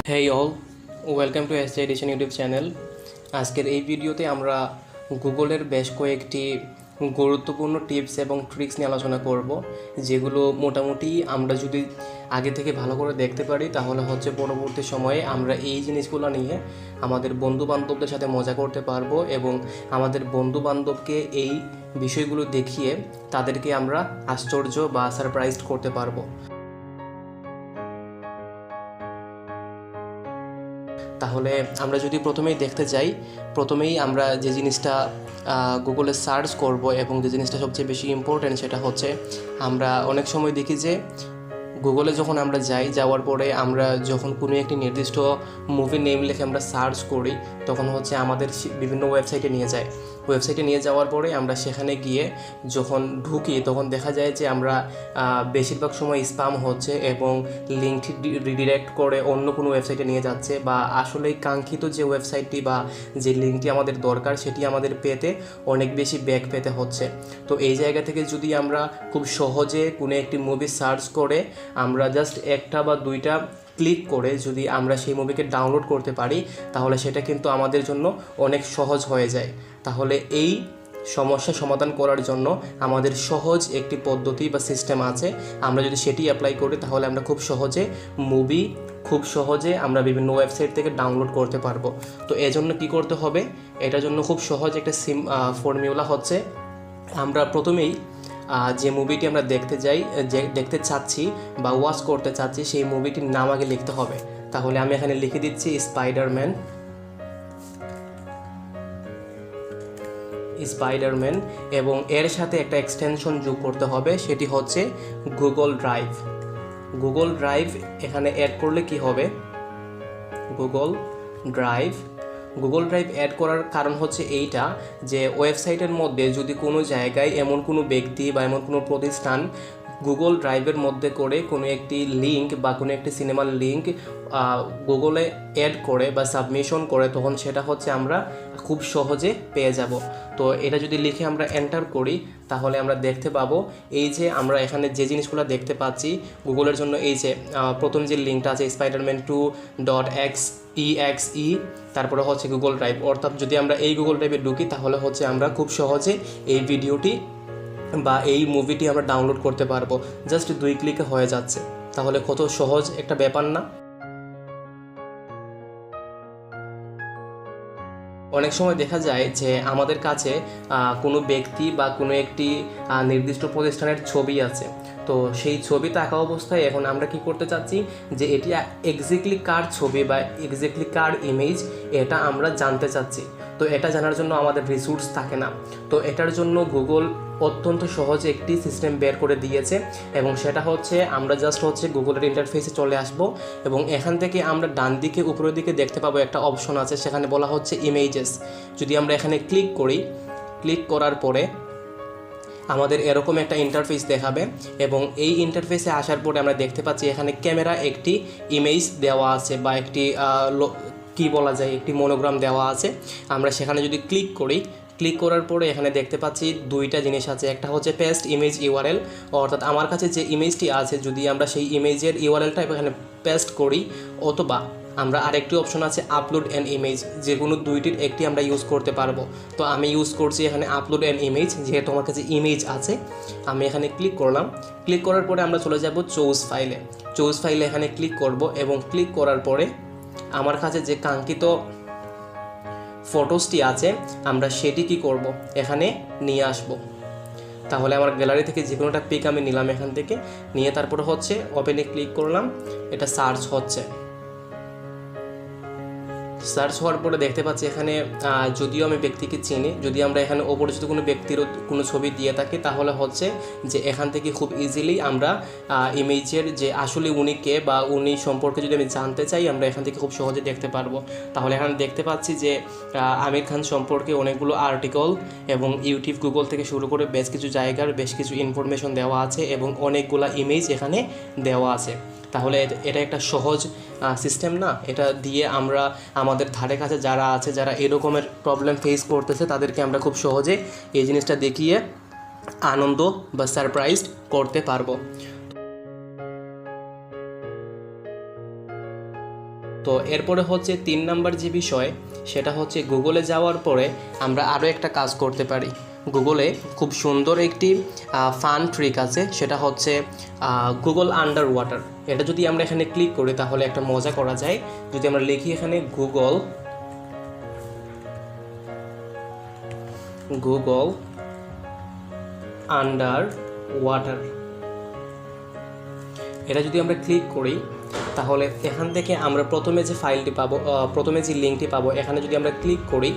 Hey all, welcome to SJ Edition YouTube channel. আজকের এই ভিডিওতে আমরা গুগলের বেশ কয়েকটি গুরুত্বপূর্ণ টিপস এবং ট্রিক্স নিয়ে আলোচনা করব, যেগুলো মোটামুটি আমরা যদি আগে থেকে ভালো করে দেখতে পারি তাহলে পরবর্তী সময়ে আমরা এই জিনিসগুলো নিয়ে আমাদের বন্ধুবান্ধবদের সাথে মজা করতে পারবো এবং আমাদের বন্ধুবান্ধবকে এই বিষয়গুলো দেখিয়ে তাদেরকে আমরা আশ্চর্য বা সারপ্রাইজড করতে পারবো। তাহলে আমরা যদি প্রথমেই দেখতে যাই, প্রথমেই আমরা যে জিনিসটা গুগলে সার্চ করব এবং যে জিনিসটা সবচেয়ে বেশি ইম্পর্ট্যান্ট সেটা হচ্ছে, আমরা অনেক সময় দেখি যে গুগলে যখন আমরা যাওয়ার পরে আমরা যখন কোনো একটি নির্দিষ্ট মুভি নেম লিখে আমরা সার্চ করি তখন আমাদের বিভিন্ন ওয়েবসাইটে নিয়ে যাওয়ার পরে আমরা সেখানে গিয়ে যখন ঢুকি তখন দেখা যায় যে আমরা বেশিরভাগ সময় স্প্যাম হচ্ছে এবং লিঙ্কটি রিডিরেক্ট করে অন্য কোনো ওয়েবসাইটে নিয়ে যাচ্ছে, বা আসলেই কাঙ্ক্ষিত যে ওয়েবসাইটটি বা যে লিঙ্কটি আমাদের দরকার সেটি আমাদের পেতে অনেক বেশি ব্যাক পেতে হচ্ছে। তো এই জায়গা থেকে যদি আমরা খুব সহজে কোনো একটি মুভি সার্চ করে আমরা জাস্ট একটা বা দুইটা ক্লিক করে যদি আমরা সেই মুভিকে ডাউনলোড করতে পারি তাহলে সেটা কিন্তু আমাদের জন্য অনেক সহজ হয়ে যায়। তাহলে এই সমস্যা সমাধান করার জন্য আমাদের সহজ একটি পদ্ধতি বা সিস্টেম আছে, আমরা যদি সেটি অ্যাপ্লাই করি তাহলে আমরা খুব সহজে আমরা বিভিন্ন ওয়েবসাইট থেকে ডাউনলোড করতে পারবো। তো এজন্য কি করতে হবে, এটার জন্য খুব সহজ একটা ফর্মুলা হচ্ছে, আমরা প্রথমেই যে মুভিটি আমরা দেখতে চাচ্ছি বা ওয়াচ করতে চাচ্ছি সেই মুভিটির নাম আগে লিখতে হবে। তাহলে আমি এখানে লিখে দিচ্ছি স্পাইডারম্যান এবং এর সাথে একটা এক্সটেনশন যোগ করতে হবে, সেটি হচ্ছে গুগল ড্রাইভ। এখানে অ্যাড করলে কি হবে, গুগল ড্রাইভ অ্যাড করার কারণ হচ্ছে এইটা যে ওয়েবসাইটের মধ্যে যদি কোনো জায়গায় এমন কোনো ব্যক্তি বা এমন কোনো প্রতিষ্ঠান গুগল ড্রাইভের মধ্যে করে কোনো একটি লিঙ্ক বা কোনো একটি সিনেমার লিঙ্ক গুগলে অ্যাড করে বা সাবমিশন করে তখন সেটা আমরা খুব সহজে পেয়ে যাব। তো এটা যদি লিখে আমরা এন্টার করি তাহলে আমরা দেখতে পাবো এই যে আমরা এখানে যে জিনিসগুলো দেখতে পাচ্ছি গুগলের জন্য, এই যে প্রথম যে লিঙ্কটা আছে spiderman2.exe, তারপরে গুগল ড্রাইভ। অর্থাৎ যদি আমরা এই গুগল ড্রাইভে ঢুকি তাহলে আমরা খুব সহজে এই ভিডিওটি বা এই মুভিটি আমরা ডাউনলোড করতে পারবো, জাস্ট 2 ক্লিকে হয়ে যাচ্ছে। তাহলে কত সহজ একটা ব্যাপার না? অনেক সময় দেখা যায় যে আমাদের কাছে কোনো ব্যক্তি বা কোনো একটি নির্দিষ্ট প্রতিষ্ঠানের ছবি আছে, তো সেই ছবি থাকা অবস্থায় এখন আমরা কি করতে চাচ্ছি যে এটি এক্স্যাক্টলি কার ছবি বা এক্স্যাক্টলি কার ইমেজ এটা আমরা জানতে চাচ্ছি। তো এটা জানার জন্য আমাদের রিসোর্স থাকে না, তো এটার জন্য গুগল অত্যন্ত সহজ একটি সিস্টেম বের করে দিয়েছে এবং সেটা আমরা জাস্ট গুগলের ইন্টারফেসে চলে আসব এবং এখান থেকে আমরা ডান দিকে উপরের দিকে দেখতে পাবো একটা অপশন আছে, সেখানে বলা হচ্ছে ইমেজেস। যদি আমরা এখানে ক্লিক করার পরে আমাদের এরকম একটা ইন্টারফেস দেখাবে এবং এই ইন্টারফেসে আসার পরে আমরা দেখতে পাচ্ছি এখানে ক্যামেরা একটি ইমেজ দেওয়া আছে বা একটি একটি মনোগ্রাম দেওয়া আছে। আমরা সেখানে যদি ক্লিক করার পরে এখানে দেখতে পাচ্ছি দুইটা জিনিস আছে, একটা হচ্ছে পেস্ট ইমেজ ইউআরএল, অর্থাৎ আমার কাছে যে ইমেজটি আছে যদি আমরা সেই ইমেজের ইউআরএলটা এখানে পেস্ট করি, অথবা আমরা আরেকটি অপশন আছে আপলোড অ্যান ইমেজ, যে কোনো দুইটির একটি আমরা ইউজ করতে পারবো। তো আমি ইউজ করছি এখানে আপলোড অ্যান ইমেজ, যেহেতু আমার কাছে ইমেজ আছে। আমি এখানে ক্লিক করার পরে আমরা চলে যাব চুজ ফাইলে এখানে ক্লিক করব এবং ক্লিক করার পরে আমার কাছে যে কাঙ্ক্ষিত ফটোসটি আছে আমরা সেটি কি করব, এখানে নিয়ে আসব। তাহলে আমার গ্যালারি থেকে যে কোনোটা পিক আমি নিলাম, এখান থেকে নিয়ে তারপরে ওপেনে ক্লিক করলাম, এটা সার্চ হওয়ার পরে দেখতে পাচ্ছি এখানে যদিও আমি ব্যক্তিকে চিনি, যদি আমরা এখানে অপরিচিত কোনো ব্যক্তির কোনো ছবি দিয়ে থাকি তাহলে যে এখান থেকে খুব ইজিলি আমরা ইমেজের যে আসলে উনি কে বা উনি সম্পর্কে যদি আমি জানতে চাই আমরা এখান থেকে খুব সহজে দেখতে পারবো। তাহলে এখানে দেখতে পাচ্ছি যে আমির খান সম্পর্কে অনেকগুলো আর্টিকেল এবং ইউটিউব, গুগল থেকে শুরু করে বেশ কিছু জায়গার বেশ কিছু ইনফরমেশন দেওয়া আছে এবং অনেকগুলো ইমেজ এখানে দেওয়া আছে। তাহলে এটা একটা সহজ সিস্টেম না? এটা দিয়ে আমরা আমাদের ধারে কাছে যারা এরকমের প্রবলেম ফেস করতেছে তাদেরকে আমরা খুব সহজে এই জিনিসটা দেখিয়ে আনন্দ বা সারপ্রাইজ করতে পারবো। তো এরপরে হচ্ছে 3 নাম্বার যে বিষয় সেটা হচ্ছে গুগলে যাওয়ার পরে আমরা আরও একটা কাজ করতে পারি। গুগলে খুব সুন্দর একটি ফান ট্রিক আছে, সেটা হচ্ছে গুগল আন্ডার ওয়াটার। এটা যদি আমরা এখানে ক্লিক করি তাহলে একটা মজা করা যায়। যদি আমরা লিখি এখানে গুগল আন্ডার ওয়াটার, এটা যদি আমরা ক্লিক করি তাহলে এখান থেকে আমরা প্রথমে যে ফাইলটি পাবো, প্রথমে যে লিঙ্কটি পাবো, এখানে যদি আমরা ক্লিক করি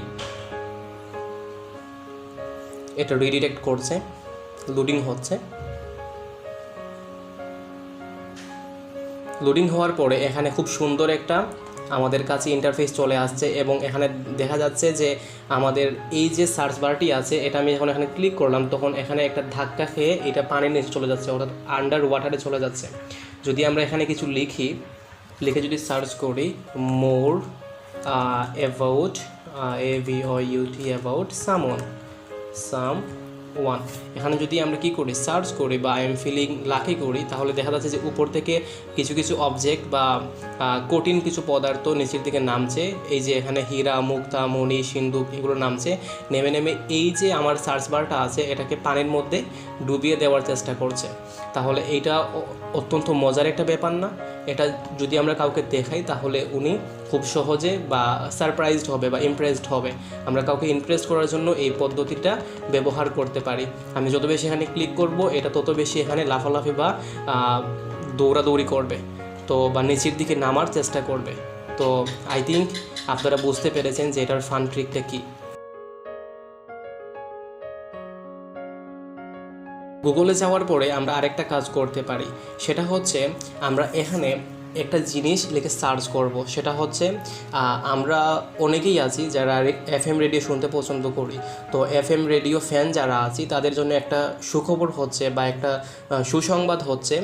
এটা রিডিরেক্ট করছে, লোডিং হচ্ছে। লোডিং হওয়ার পরে এখানে খুব সুন্দর একটা আমাদের কাছে ইন্টারফেস চলে আসছে এবং এখানে দেখা যাচ্ছে যে আমাদের এই যে সার্চ বারটি আছে এটা আমি যখন এখানে ক্লিক করলাম তখন এখানে একটা ধাক্কা খেয়ে এটা পানির নিচে চলে যাচ্ছে, অর্থাৎ আন্ডার ওয়াটারে চলে যাচ্ছে। যদি আমরা এখানে কিছু লিখে যদি সার্চ করি মোর অ্যাবাউট অ্যাবাউট সামওয়ান, এখানে যদি আমরা কি করি সার্চ করি বা আই এম ফিলিং লাকি করি তাহলে দেখা যাচ্ছে যে উপর থেকে কিছু অবজেক্ট বা কঠিন কিছু পদার্থ নিচের দিকে নামছে। এই যে এখানে হীরা, মুক্তা, মণি, সিন্দুক এগুলো নামছে। নেমে এই যে আমার সার্চ বারটা আছে এটাকে পানির মধ্যে ডুবিয়ে দেওয়ার চেষ্টা করছে। তাহলে এইটা অত্যন্ত মজার একটা ব্যাপার না? এটা যদি আমরা কাউকে দেখাই তাহলে উনি খুব সহজে বা সারপ্রাইজড হবে বা ইমপ্রেসড হবে। আমরা কাউকে ইমপ্রেস করার জন্য এই পদ্ধতিটা ব্যবহার করতে পারি। আমি যত বেশি এখানে ক্লিক করব এটা তত বেশি এখানে লাফালাফি বা দৌড়াদৌড়ি করবে, তো বা নিচের দিকে নামার চেষ্টা করবে। তো আই থিঙ্ক আপনারা বুঝতে পেরেছেন যে এটার ফান ট্রিকটা কী। গুগলে যাওয়ার পরে আমরা আরেকটা কাজ করতে পারি, সেটা হচ্ছে আমরা এখানে একটা জিনিস লিখে সার্চ করব। সেটা হচ্ছে আমরা অনেকেই আছি যারা FM রেডিও শুনতে পছন্দ করি। তো FM রেডিও ফ্যান যারা আছি তাদের জন্য একটা সুখবর হচ্ছে বা একটা সুসংবাদ হচ্ছে,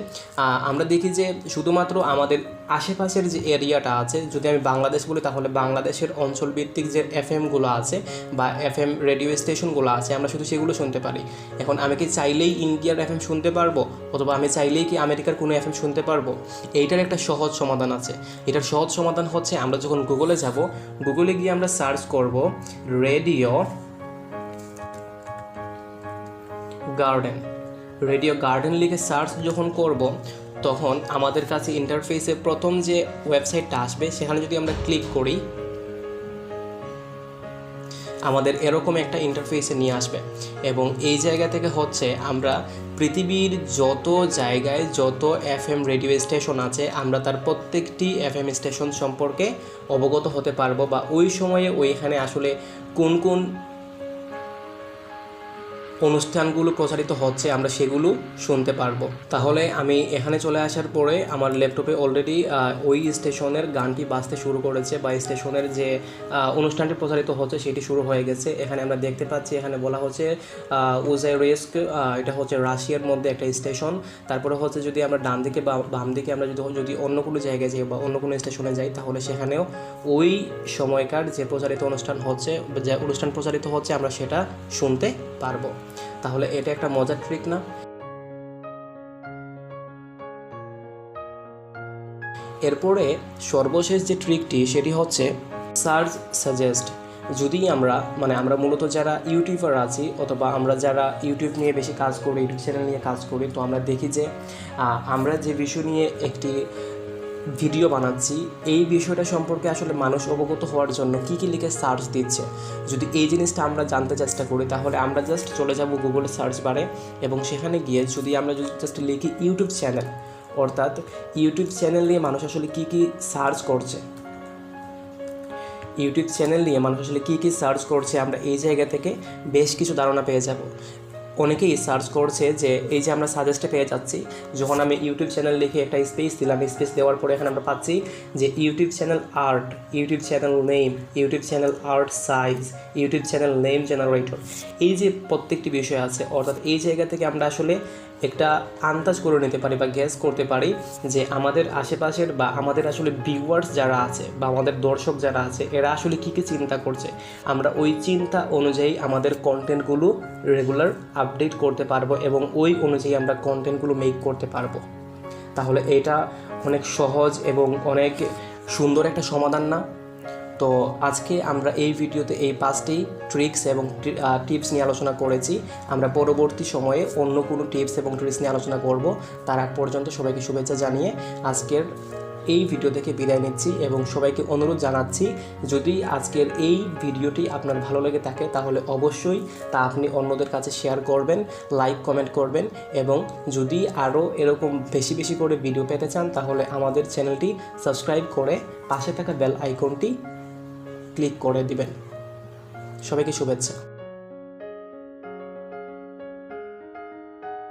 আমরা দেখি যে শুধুমাত্র আমাদের আশেপাশের যে এরিয়াটা আছে, যদি আমি বাংলাদেশ বলি তাহলে বাংলাদেশের অঞ্চলভিত্তিক যে FMগুলো আছে বা FM রেডিও স্টেশনগুলো আছে আমরা শুধু সেগুলো শুনতে পারি। এখন আমি কি চাইলেই ইন্ডিয়ার FM শুনতে পারবো, অথবা আমি চাইলেই কি আমেরিকার কোনো FM শুনতে পারবো? এইটার একটা সহজ সমাধান আছে। এটার সহজ সমাধান হচ্ছে আমরা যখন গুগলে যাব, গুগলে গিয়ে আমরা সার্চ করব রেডিও গার্ডেন লিখে সার্চ যখন করব তখন আমাদের কাছে ইন্টারফেসে প্রথম যে ওয়েবসাইটটা আসবে সেখানে যদি আমরা ক্লিক করি আমাদের এরকম একটা ইন্টারফেসে নিয়ে আসবে। এবং এই জায়গা থেকে হচ্ছে আমরা পৃথিবীর যত জায়গায় যত FM রেডিও স্টেশন আছে আমরা তার প্রত্যেকটি FM স্টেশন সম্পর্কে অবগত হতে পারবো, বা ওই সময়ে ওইখানে আসলে কোন কোন অনুষ্ঠানগুলো প্রচারিত হচ্ছে আমরা সেগুলো শুনতে পারবো। তাহলে আমি এখানে চলে আসার পরে আমার ল্যাপটপে অলরেডি ওই স্টেশনের গানটি বাজতে শুরু করেছে, বা স্টেশনের যে অনুষ্ঠানটি প্রচারিত হচ্ছে সেটি শুরু হয়ে গেছে। এখানে আমরা দেখতে পাচ্ছি এখানে বলা হচ্ছে উজাইরেস্ক, এটা হচ্ছে রাশিয়ার মধ্যে একটা স্টেশন। তারপরে হচ্ছে যদি আমরা ডান দিকে বা বাম দিকে আমরা যদি অন্য কোনো জায়গায় যাই বা অন্য কোনো স্টেশনে যাই তাহলে সেখানেও ওই সময়কার যে প্রচারিত অনুষ্ঠান হচ্ছে, যে অনুষ্ঠান প্রচারিত হচ্ছে আমরা সেটা শুনতে পারবো। তাহলে এটা একটা মজার ট্রিক না? এরপরে সর্বশেষ যে ট্রিকটি সেটি হচ্ছে সার্চ সাজেস্ট। যদি আমরা মূলত যারা ইউটিউবার আছি অথবা আমরা যারা ইউটিউব নিয়ে বেশি কাজ করি, ইউটিউব চ্যানেল নিয়ে কাজ করি, তো আমরা দেখি যে আমরা যে বিষয় নিয়ে একটি ভিডিও বানাচ্ছি এই বিষয়টা সম্পর্কে আসলে মানুষ অবগত হওয়ার জন্য কী কী লিখে সার্চ দিচ্ছে। যদি এই জিনিসটা আমরা জানতে চেষ্টা করি তাহলে আমরা জাস্ট চলে যাব গুগলে সার্চ বারে এবং সেখানে গিয়ে যদি আমরা জাস্ট লিখি ইউটিউব চ্যানেল, অর্থাৎ ইউটিউব চ্যানেল নিয়ে মানুষ আসলে কী কী সার্চ করছে, ইউটিউব চ্যানেল নিয়ে মানুষ আসলে কী কী সার্চ করছে আমরা এই জায়গা থেকে বেশ কিছু ধারণা পেয়ে যাব। অনেকেই সার্চ করছে যে এই যে আমরা সাজেস্টে পেয়ে যাচ্ছি, যখন আমি ইউটিউব চ্যানেল লিখে একটা স্পেস দিলাম, স্পেস দেওয়ার পরে এখানে আমরা পাচ্ছি যে YouTube channel art, YouTube channel name, YouTube channel art size, YouTube channel name generator, এই যে প্রত্যেকটি বিষয় আছে। অর্থাৎ এই জায়গা থেকে আমরা আসলে একটা আন্দাজ করে নিতে পারি বা গেস করতে পারি যে আমাদের আশেপাশের বা আমাদের আসলে ভিউয়ার্স যারা আছে বা আমাদের দর্শক যারা আছে এরা আসলে কী কী চিন্তা করছে। আমরা ওই চিন্তা অনুযায়ী আমাদের কন্টেন্টগুলো রেগুলার আপডেট করতে পারবো এবং ওই অনুযায়ী আমরা কন্টেন্টগুলো মেক করতে পারবো। তাহলে এটা অনেক সহজ এবং অনেক সুন্দর একটা সমাধান না? তো আজকে আমরা এই ভিডিওতে এই 5টি ট্রিক্স এবং টিপস নিয়ে আলোচনা করেছি। আমরা পরবর্তী সময়ে অন্য কোনো টিপস এবং ট্রিক্স নিয়ে আলোচনা করব। তার আগ পর্যন্ত সবাইকে শুভেচ্ছা জানিয়ে আজকের এই ভিডিও থেকে বিদায় নিচ্ছি এবং সবাইকে অনুরোধ জানাচ্ছি, যদি আজকের এই ভিডিওটি আপনার ভালো লেগে থাকে তাহলে অবশ্যই তা আপনি অন্যদের কাছে শেয়ার করবেন, লাইক কমেন্ট করবেন, এবং যদি আরও এরকম বেশি বেশি করে ভিডিও পেতে চান তাহলে আমাদের চ্যানেলটি সাবস্ক্রাইব করে পাশে থাকা বেল আইকনটি ক্লিক করে দিবেন। সবাইকে শুভেচ্ছা।